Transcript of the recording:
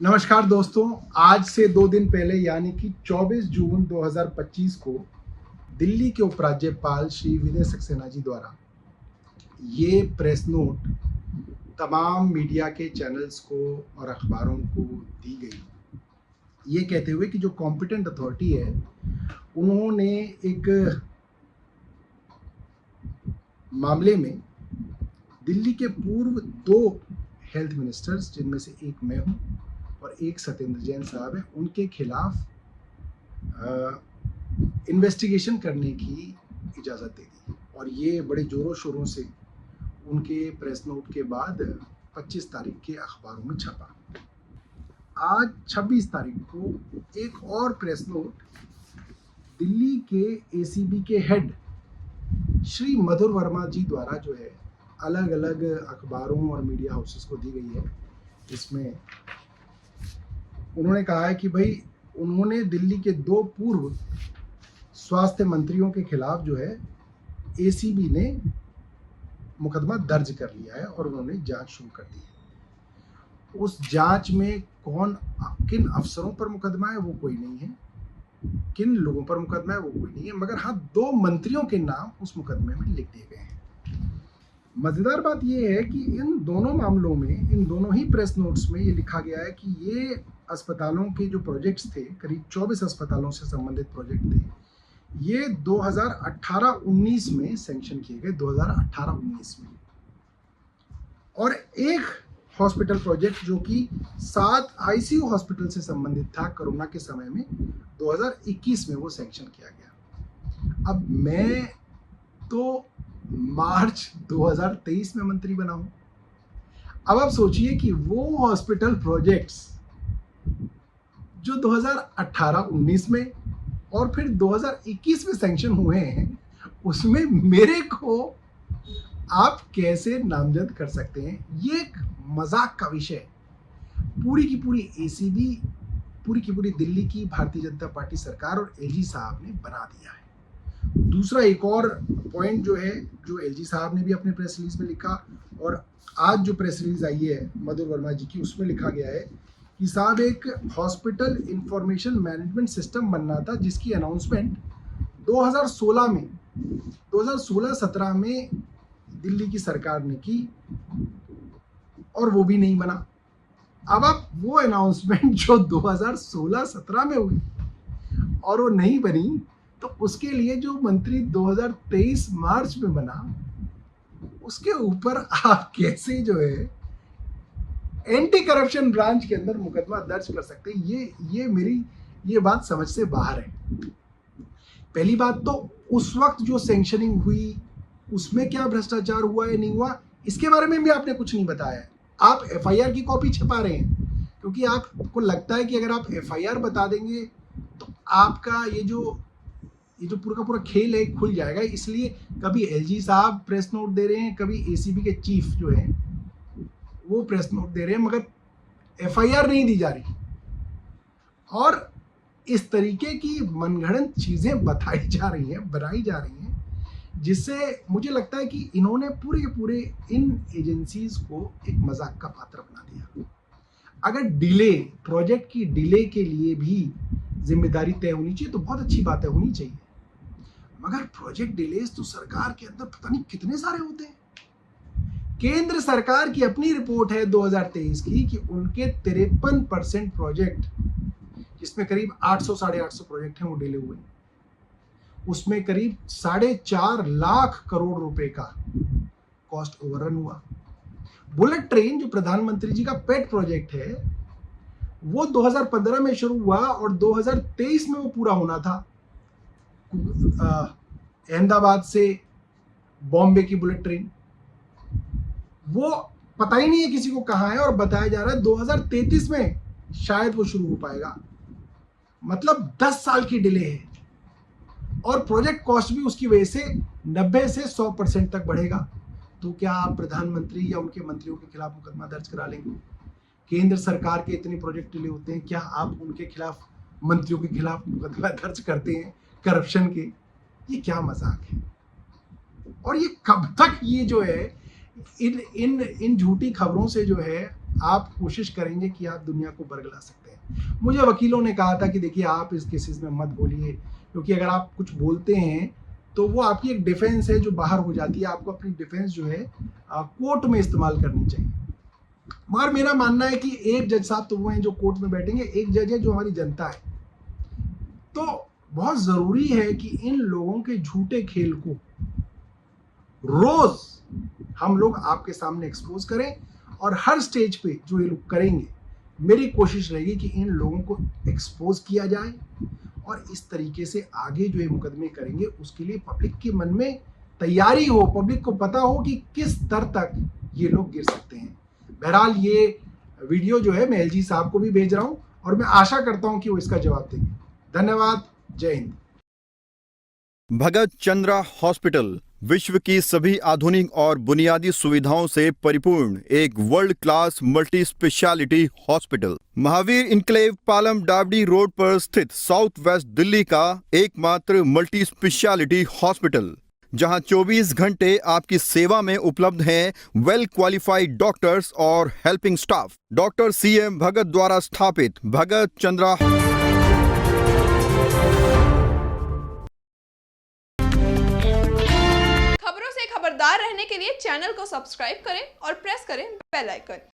नमस्कार दोस्तों, आज से 2 दिन पहले यानी कि 24 जून 2025 को दिल्ली के उपराज्यपाल श्री विनय सक्सेना जी द्वारा ये प्रेस नोट तमाम मीडिया के चैनल्स को और अखबारों को दी गई, ये कहते हुए कि जो कॉम्पिटेंट अथॉरिटी है उन्होंने एक मामले में दिल्ली के पूर्व 2 हेल्थ मिनिस्टर्स, जिनमें से एक मैं हूं और एक सत्येंद्र जैन साहब हैं, उनके खिलाफ इन्वेस्टिगेशन करने की इजाज़त दे दी। और ये बड़े ज़ोरों शोरों से उनके प्रेस नोट के बाद 25 तारीख के अखबारों में छपा। आज 26 तारीख को एक और प्रेस नोट दिल्ली के एसीबी के हेड श्री मधुर वर्मा जी द्वारा जो है अलग अलग अखबारों और मीडिया हाउसेस को दी गई है। इसमें उन्होंने कहा है कि भाई उन्होंने दिल्ली के 2 पूर्व स्वास्थ्य मंत्रियों के खिलाफ जो है एसीबी ने मुकदमा दर्ज कर लिया है और उन्होंने जांच शुरू कर दी है। उस जांच में किन अफसरों पर मुकदमा है वो कोई नहीं है, किन लोगों पर मुकदमा है वो कोई नहीं है, मगर हाँ 2 मंत्रियों के नाम उस मुकदमे में लिख दिए गए हैं। मज़ेदार बात यह है कि इन दोनों मामलों में, इन दोनों ही प्रेस नोट्स में ये लिखा गया है कि ये अस्पतालों के जो प्रोजेक्ट्स थे, करीब 24 अस्पतालों से संबंधित प्रोजेक्ट थे, ये 2018-19 में सैंक्शन किए गए, 2018-19 में। और एक हॉस्पिटल प्रोजेक्ट जो कि 7 आईसीयू हॉस्पिटल से संबंधित था कोरोना के समय में, 2021 में वो सैंक्शन किया गया। अब मैं तो मार्च 2023 में मंत्री बना हूं। अब आप सोचिए कि वो हॉस्पिटल प्रोजेक्ट्स जो 2018-19 में और फिर 2021 में सैंक्शन हुए हैं, उसमें मेरे को आप कैसे नामजद कर सकते हैं? ये एक मजाक का विषय पूरी की पूरी एसीबी, पूरी की पूरी दिल्ली की भारतीय जनता पार्टी सरकार और एलजी साहब ने बना दिया है। दूसरा एक और पॉइंट जो है, जो एलजी साहब ने भी अपने प्रेस रिलीज में लिखा और आज जो प्रेस रिलीज आई है मधुर वर्मा जी की, उसमें लिखा गया है कि साहब एक हॉस्पिटल इंफॉर्मेशन मैनेजमेंट सिस्टम बनना था, जिसकी अनाउंसमेंट 2016-17 में दिल्ली की सरकार ने की और वो भी नहीं बना। अब आप वो अनाउंसमेंट जो 2016-17 में हुई और वो नहीं बनी, तो उसके लिए जो मंत्री 2023 मार्च में बना, उसके ऊपर आप कैसे जो है एंटी करप्शन ब्रांच के अंदर मुकदमा दर्ज कर सकते हैं? ये मेरी ये बात समझ से बाहर है। पहली बात तो उस वक्त जो सैंक्शनिंग हुई उसमें क्या भ्रष्टाचार हुआ या नहीं हुआ, इसके बारे में भी आपने कुछ नहीं बताया है। आप एफआईआर की कॉपी छपा रहे हैं क्योंकि आपको लगता है कि अगर आप एफआईआर बता देंगे तो आपका ये जो पूरा का पूरा खेल है खुल जाएगा। इसलिए कभी एलजी साहब प्रेस नोट दे रहे हैं, कभी एसीबी के चीफ जो है वो प्रेस नोट दे रहे हैं, मगर एफआईआर नहीं दी जा रही। और इस तरीके की मनगढ़ंत चीजें बताई जा रही हैं, बनाई जा रही हैं, जिससे मुझे लगता है कि इन्होंने पूरे के पूरे इन एजेंसीज को एक मजाक का पात्र बना दिया। अगर डिले, प्रोजेक्ट की डिले के लिए भी जिम्मेदारी तय होनी चाहिए तो बहुत अच्छी बात है, होनी चाहिए, मगर प्रोजेक्ट डिलेज तो सरकार के अंदर पता नहीं कितने सारे होते हैं। केंद्र सरकार की अपनी रिपोर्ट है 2023 की कि उनके 53% प्रोजेक्ट, जिसमें करीब 800-850 प्रोजेक्ट हैं, वो डिले हुए। उसमें करीब 4.5 लाख करोड़ रुपए का कॉस्ट ओवररन हुआ। बुलेट ट्रेन जो प्रधानमंत्री जी का पेट प्रोजेक्ट है, वो 2015 में शुरू हुआ और 2023 में वो पूरा होना था। अहमदाबाद से बॉम्बे की बुलेट ट्रेन, वो पता ही नहीं है किसी को कहाँ है और बताया जा रहा है 2033 में शायद वो शुरू हो पाएगा। मतलब 10 साल की डिले है और प्रोजेक्ट कॉस्ट भी उसकी वजह से 90 से 100% तक बढ़ेगा। तो क्या आप प्रधानमंत्री या उनके मंत्रियों के खिलाफ मुकदमा दर्ज करा लेंगे? केंद्र सरकार के इतने प्रोजेक्ट डिले होते हैं, क्या आप उनके खिलाफ, मंत्रियों के खिलाफ मुकदमा दर्ज करते हैं करप्शन के? ये क्या मजाक है? और ये कब तक ये जो है इन झूठी खबरों से जो है आप कोशिश करेंगे कि आप दुनिया को बरगला सकते हैं। मुझे वकीलों ने कहा था कि देखिए आप इस केसेस में मत बोलिए, क्योंकि अगर आप कुछ बोलते हैं तो वो आपकी एक डिफेंस है जो बाहर हो जाती है। आपको अपनी डिफेंस जो है कोर्ट में इस्तेमाल करनी चाहिए। मगर मेरा मानना है कि एक जज साहब तो वो हैं जो कोर्ट में बैठेंगे, एक जज है जो हमारी जनता है। तो बहुत जरूरी है कि इन लोगों के झूठे खेल को रोज हम लोग आपके सामने एक्सपोज करें, और हर स्टेज पे जो ये लोग करेंगे, मेरी कोशिश रहेगी कि इन लोगों को एक्सपोज किया जाए, और इस तरीके से आगे जो ये मुकदमे करेंगे उसके लिए पब्लिक के मन में तैयारी हो, पब्लिक को पता हो कि किस स्तर तक ये लोग गिर सकते हैं। बहरहाल ये वीडियो जो है मैं एलजी साहब को भी भेज रहा हूं, और मैं आशा करता हूं कि वो इसका जवाब देंगे। धन्यवाद। जय हिंद। भगत चंद्रा हॉस्पिटल विश्व की सभी आधुनिक और बुनियादी सुविधाओं से परिपूर्ण एक world class multi speciality hospital, Mahavir enclave Palam Dabri road पर स्थित साउथ वेस्ट दिल्ली का एकमात्र मल्टी स्पेशलिटी हॉस्पिटल, जहां 24 घंटे आपकी सेवा में उपलब्ध हैं वेल क्वालिफाइड डॉक्टर्स और हेल्पिंग स्टाफ। डॉक्टर CM भगत द्वारा स्थापित भगत चंद्रा खबरों से खबरदार रहने के लिए चैनल को सब्सक्राइब करें और प्रेस करें बेल आइकन।